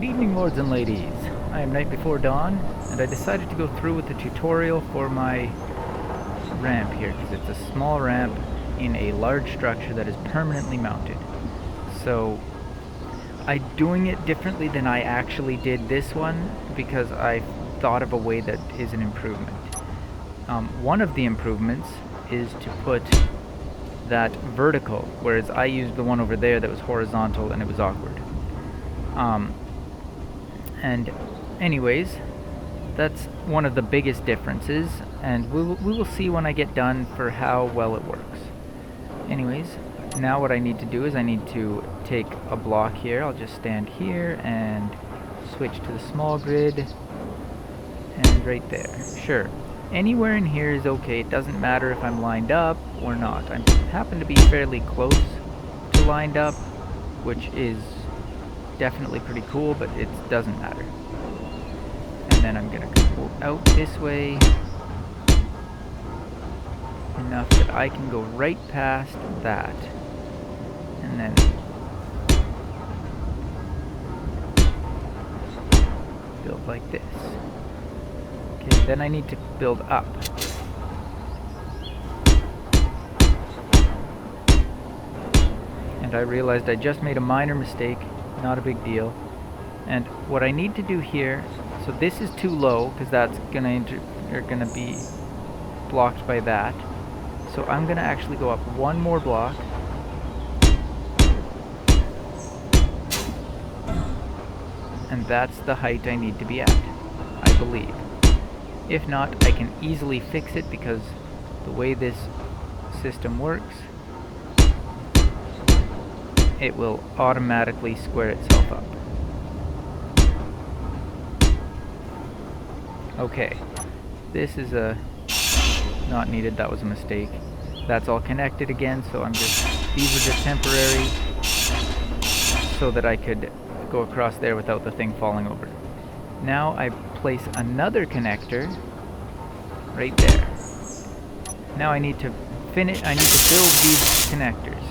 evening, lords and ladies. I am Night Before Dawn, and I decided to go through with the tutorial for my ramp here, because it's a small ramp in a large structure that is permanently mounted. So, I'm doing it differently than I actually did this one, because I thought of a way that is an improvement. One of the improvements is to put that vertical, whereas I used the one over there that was horizontal and it was awkward. And anyways, that's one of the biggest differences, and we will see when I get done for how well it works. Anyways, now what I need to do is I need to take a block here. I'll just stand here and switch to the small grid, and right there. Sure, anywhere in here is okay. It doesn't matter if I'm lined up or not. I happen to be fairly close to lined up, which is definitely pretty cool, but it doesn't matter. And then I'm gonna go out this way enough that I can go right past that, and then build like this. Okay, then I need to build up. And I realized I just made a minor mistake. Not a big deal. And what I need to do here, so this is too low because that's gonna be blocked by that. So I'm gonna actually go up one more block, and that's the height I need to be at, I believe. If not, I can easily fix it because the way this system works, it will automatically square itself up. Okay, this is not needed, that was a mistake. That's all connected again, so these are just temporary so that I could go across there without the thing falling over. Now I place another connector right there. Now I need to build these connectors.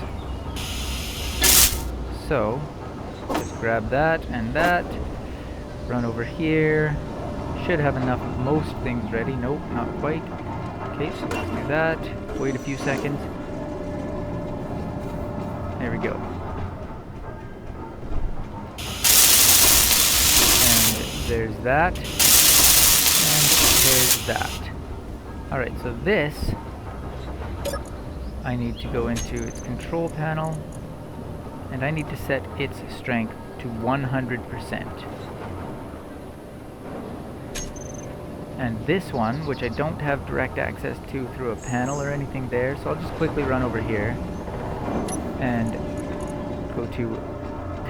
So, just grab that and that, run over here, should have enough of most things ready. Nope, not quite. Okay, so let's do that, wait a few seconds. There we go. And there's that, and there's that. Alright, so this, I need to go into its control panel, and I need to set its strength to 100%. And this one, which I don't have direct access to through a panel or anything there, so I'll just quickly run over here and go to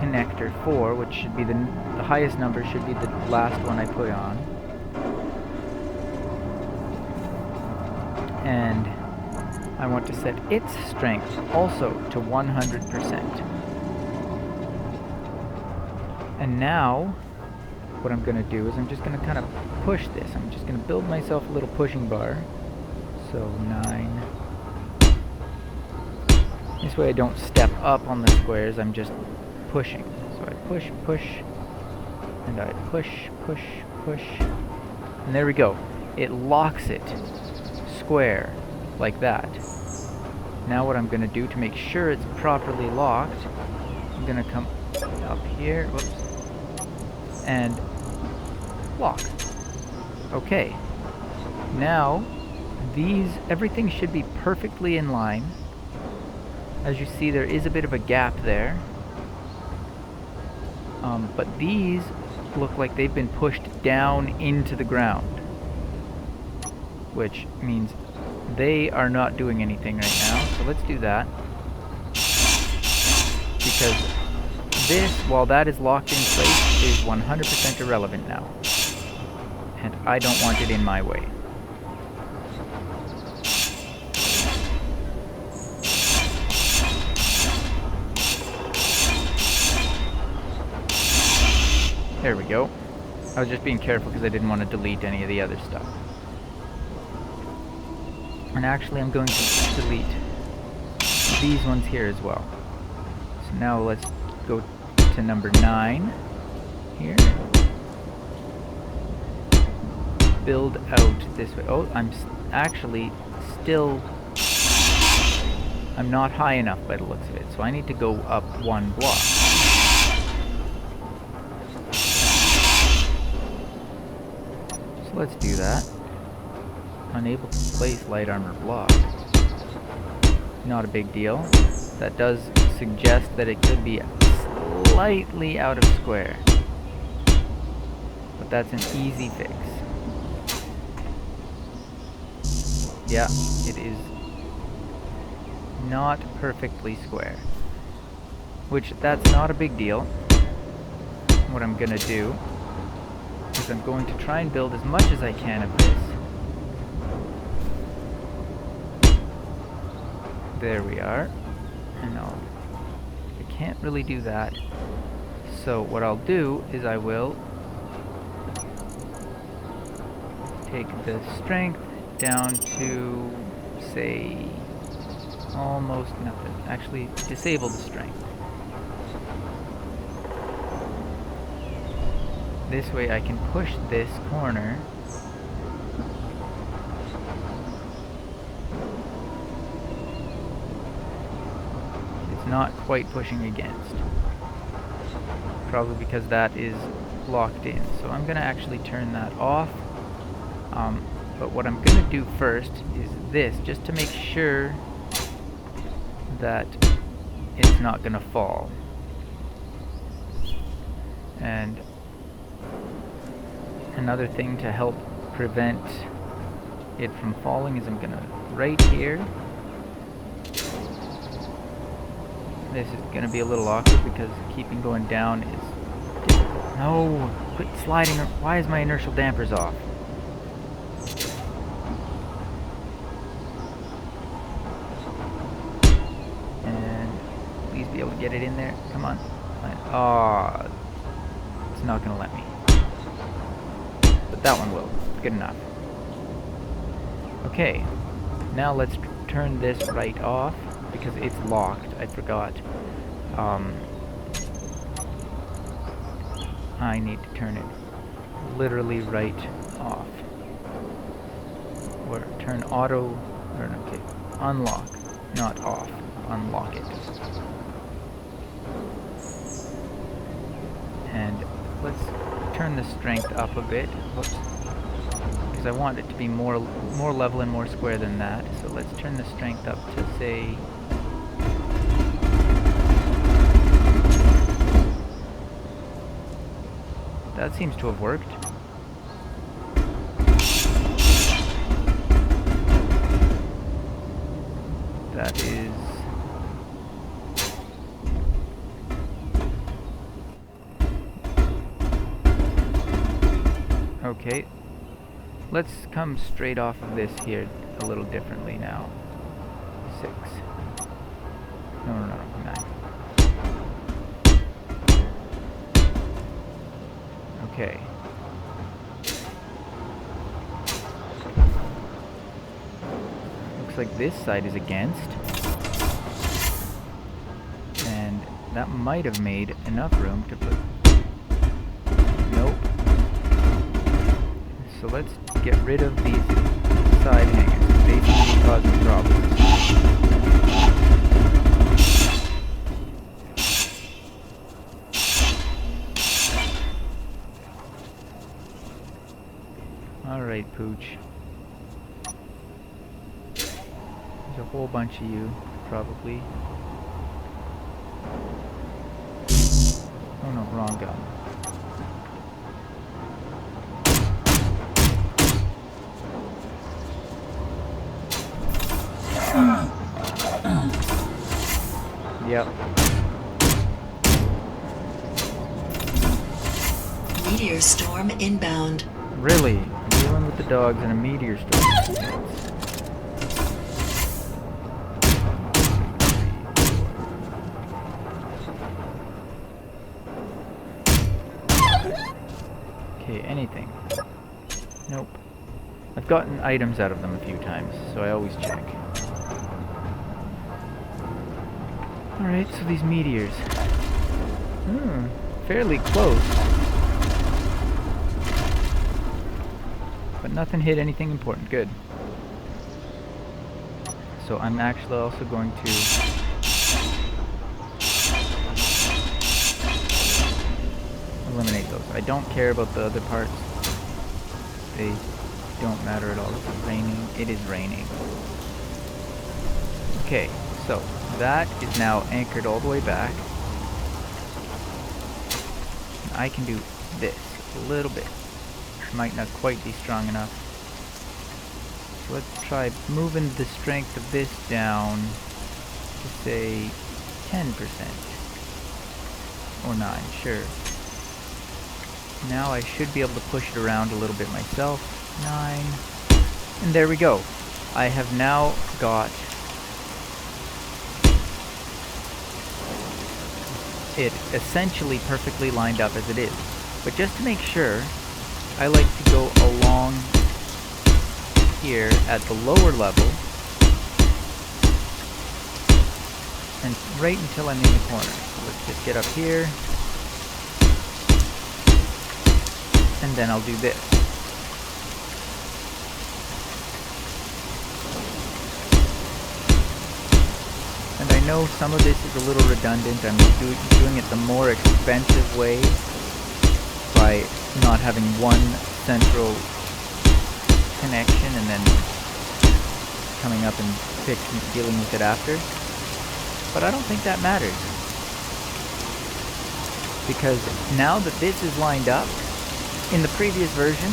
connector 4, which should be the highest number, should be the last one I put on. And I want to set its strength also to 100%. And now, what I'm going to do is I'm just going to kind of push this. I'm just going to build myself a little pushing bar. So 9. This way I don't step up on the squares, I'm just pushing. So I push, and I push. And there we go. It locks it square, like that. Now what I'm going to do to make sure it's properly locked, I'm going to come up here, whoops, and lock. Okay. Now, everything should be perfectly in line. As you see, there is a bit of a gap there. But these look like they've been pushed down into the ground, which means they are not doing anything right now. So let's do that. Because this, while that is locked in place, is 100% irrelevant now. And I don't want it in my way. There we go. I was just being careful because I didn't want to delete any of the other stuff. And actually I'm going to delete these ones here as well. So now let's go to number 9 here. build out this way. Oh, I'm actually still... I'm not high enough by the looks of it, so I need to go up one block. So let's do that. Unable to place light armor block. Not a big deal. That does suggest that it could be slightly out of square. But that's an easy fix. Yeah, it is not perfectly square. Which, that's not a big deal. What I'm gonna do is I'm going to try and build as much as I can of this. There we are. And I can't really do that. So what I'll do is I will take the strength down to, say, almost nothing. Actually, disable the strength. This way I can push this corner. It's not quite pushing against. Probably because that is locked in. So I'm going to actually turn that off. But what I'm going to do first is this, just to make sure that it's not going to fall. And another thing to help prevent it from falling is I'm going to, right here, this is going to be a little awkward because keeping going down is difficult. No! Quit sliding! Why is my inertial dampers off? Be able to get it in there. Come on. Oh, it's not going to let me. But that one will. Good enough. Okay. Now let's turn this right off because it's locked. I forgot. I need to turn it literally right off. Or turn auto... Or no, okay. Unlock. Not off. Unlock it. And let's turn the strength up a bit. Whoops. Because I want it to be more level and more square than that. So let's turn the strength up to, say... That seems to have worked. That is... Okay, let's come straight off of this here a little differently now. 6. No, 9. Okay. Looks like this side is against. And that might have made enough room to put... Nope. So let's get rid of these side hangers. They seem to be causing problems. Alright, Pooch. There's a whole bunch of you, probably. Oh no, wrong gun. Yep. Meteor storm inbound. Really? Dealing with the dogs in a meteor storm. Okay, anything. Nope. I've gotten items out of them a few times, so I always check. Alright, so these meteors. Fairly close. But nothing hit anything important. Good. So I'm actually also going to eliminate those. I don't care about the other parts. They don't matter at all. It's raining. It is raining. Okay, so that is now anchored all the way back. And I can do this a little bit. Might not quite be strong enough. So let's try moving the strength of this down to say 10%. Or 9, sure. Now I should be able to push it around a little bit myself. 9. And there we go. I have now got it essentially perfectly lined up as it is. But just to make sure, I like to go along here at the lower level and right until I'm in the corner. So let's just get up here and then I'll do this. And I know some of this is a little redundant. I'm doing it the more expensive way by not having one central connection and then coming up and dealing with it after. But I don't think that matters. Because now that this is lined up, in the previous version,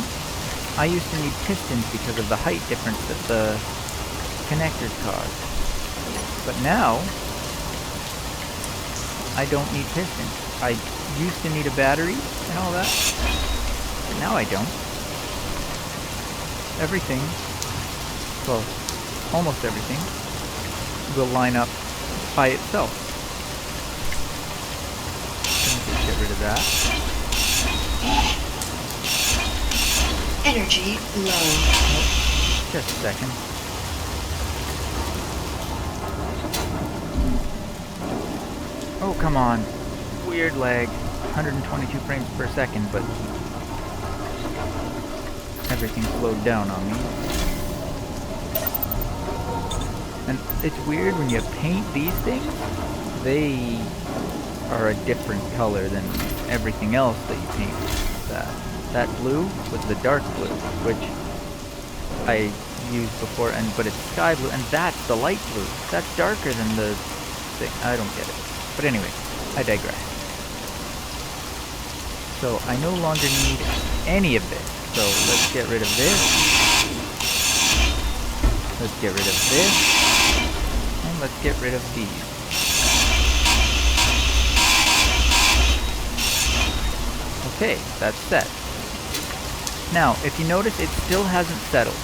I used to need pistons because of the height difference that the connectors caused. But now, I don't need pistons. I used to need a battery and all that, but now I don't. Everything, well, almost everything, will line up by itself. Just get rid of that. Energy low. Oh, just a second. Oh, come on. Weird lag. 122 frames per second, but everything slowed down on me. And it's weird when you paint these things, they are a different color than everything else that you paint. That blue was the dark blue, which I used before, but it's sky blue, and that's the light blue. That's darker than the thing. I don't get it. But anyway, I digress. So I no longer need any of this. So let's get rid of this. Let's get rid of this. And let's get rid of these. Okay, that's set. Now, if you notice, it still hasn't settled.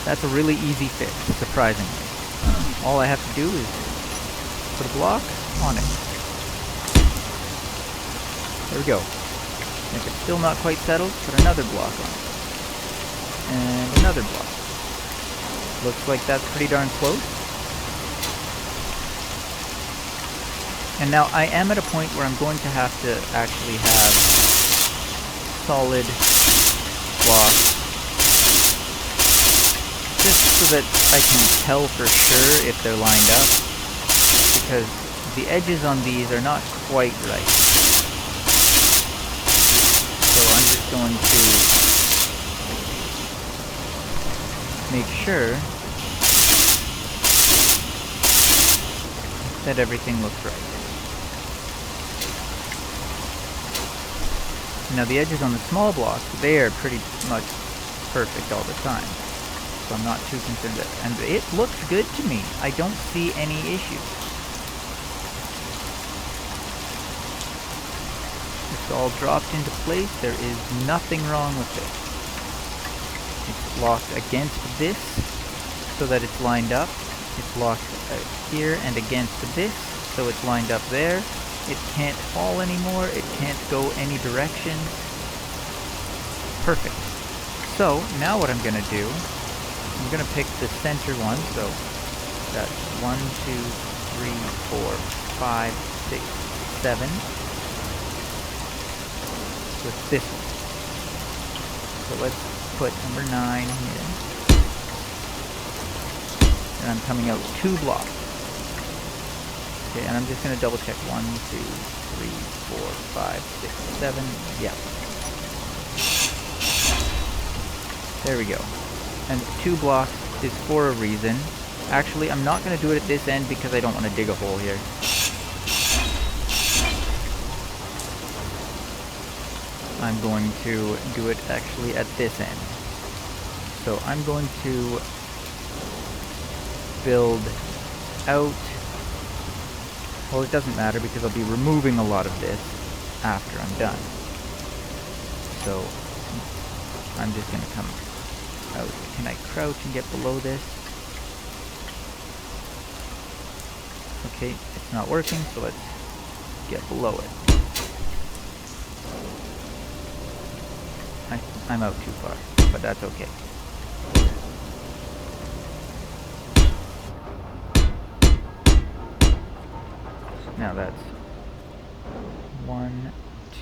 That's a really easy fix, surprisingly. All I have to do is put a block on it. There we go. If it's still not quite settled, put another block on it. And another block. Looks like that's pretty darn close. And now I am at a point where I'm going to have to actually have solid blocks, just so that I can tell for sure if they're lined up, because the edges on these are not quite right. So I'm just going to make sure that everything looks right. Now the edges on the small blocks, they are pretty much perfect all the time. So I'm not too concerned that, and it looks good to me. I don't see any issues. It's all dropped into place. There is nothing wrong with it. It's locked against this so that it's lined up. It's locked here and against this so it's lined up there. It can't fall anymore. It can't go any direction. Perfect. So now what I'm going to do, I'm going to pick the center one. So that's 1, 2, 3, 4, 5, 6, 7. With this one. So let's put number 9 here. And I'm coming out 2 blocks. Okay, and I'm just going to double check. 1, 2, 3, 4, 5, 6, 7. Yeah. There we go. And 2 blocks is for a reason. Actually, I'm not going to do it at this end because I don't want to dig a hole here. I'm going to do it actually at this end. So I'm going to build out. Well, it doesn't matter because I'll be removing a lot of this after I'm done. So I'm just going to come out. Can I crouch and get below this? Okay, it's not working, so let's get below it. I'm out too far, but that's okay. Now that's 1,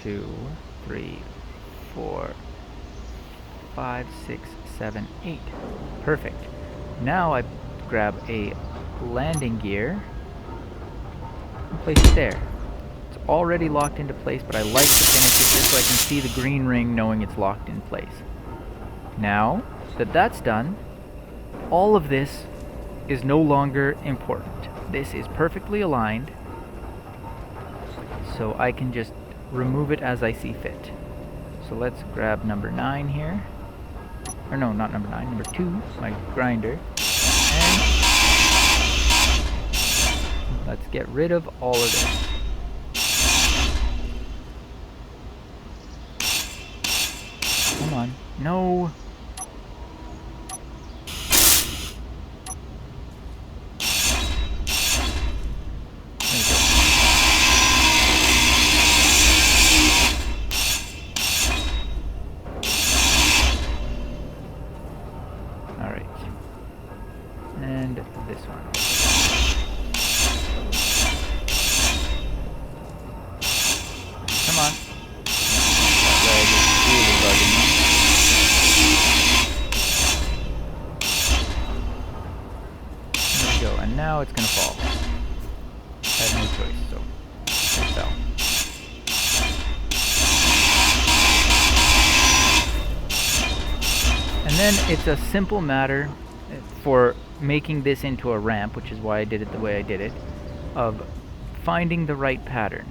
2, 3, 4, 5, 6, 7, 8. Perfect. Now I grab a landing gear and place it there. It's already locked into place, but I like to finish it just so I can see the green ring knowing it's locked in place. Now that that's done, all of this is no longer important. This is perfectly aligned, so I can just remove it as I see fit. So let's grab number 9 here. Or no, not number 9, number 2, my grinder. And let's get rid of all of this. Come on. No. Now it's gonna fall. I had no choice, so it fell. And then it's a simple matter for making this into a ramp, which is why I did it the way I did it, of finding the right pattern.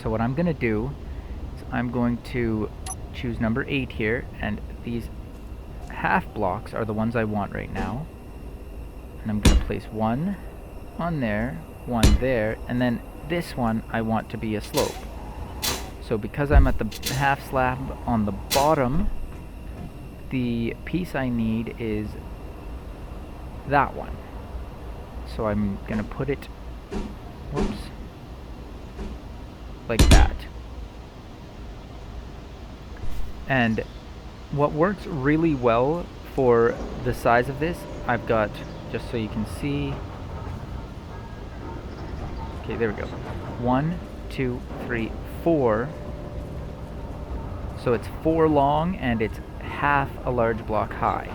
So what I'm gonna do is I'm going to choose number 8 here, and these half blocks are the ones I want right now. And I'm going to place 1 on there, 1 there, and then this one I want to be a slope. So because I'm at the half slab on the bottom, the piece I need is that one. So I'm going to put it, whoops, like that. And what works really well for the size of this, I've got, just so you can see. Okay, there we go. 1, 2, 3, 4. So it's 4 long and it's half a large block high.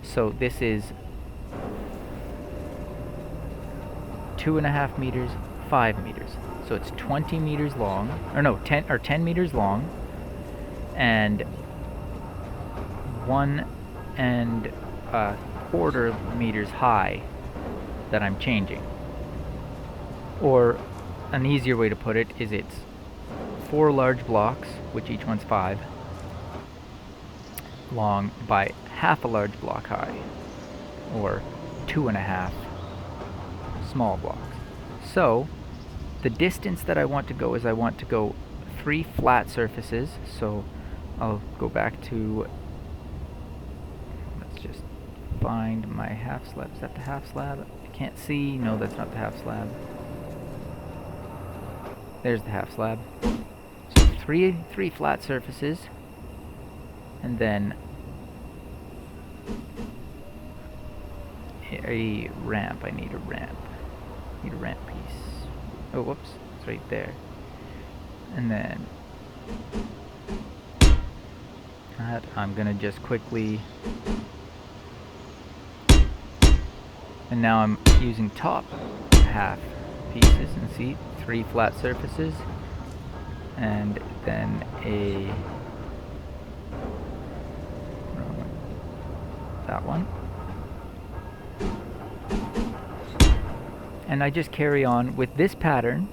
So this is 2.5 meters, 5 meters. So it's 20 meters long, or no, 10 meters long, and 1.25 meters high that I'm changing. Or an easier way to put it is it's 4 large blocks, which each one's 5 long, by half a large block high, or 2.5 small blocks. So the distance that I want to go is I want to go 3 flat surfaces. So I'll go back to, let's just find my half slab. Is that the half slab? I can't see. No, that's not the half slab. There's the half slab. So three flat surfaces, and then a ramp. I need a ramp. Need a ramp piece. Oh, whoops! It's right there. And then that. I'm gonna just quickly, and now I'm using top half pieces, and see, 3 flat surfaces, and then that one. And I just carry on with this pattern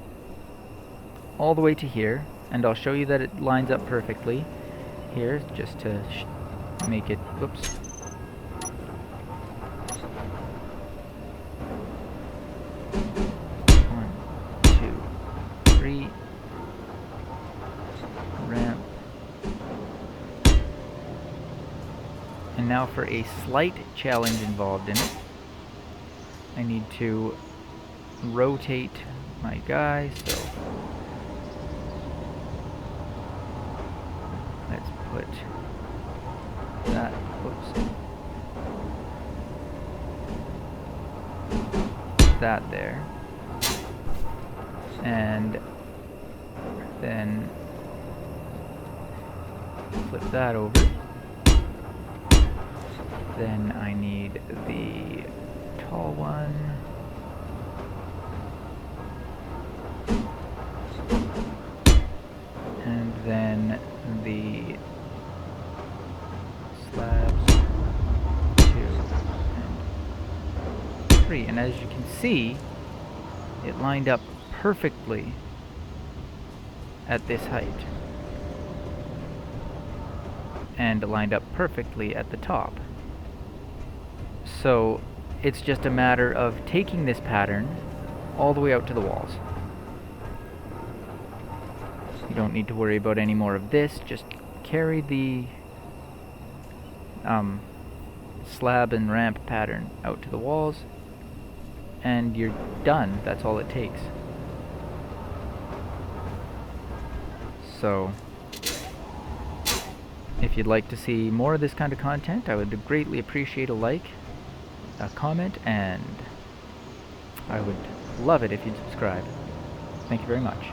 all the way to here, and I'll show you that it lines up perfectly here, just to make it, oops. One, two, three, ramp. And now for a slight challenge involved in it, I need to rotate my guy, so let's put that, whoops, that there, and then flip that over. Then I need the tall one. And then the slabs 2 and 3. And as you can see, it lined up perfectly at this height. And lined up perfectly at the top. So it's just a matter of taking this pattern all the way out to the walls. You don't need to worry about any more of this, just carry the slab and ramp pattern out to the walls, and you're done. That's all it takes. So, if you'd like to see more of this kind of content, I would greatly appreciate a like, a comment, and I would love it if you'd subscribe. Thank you very much.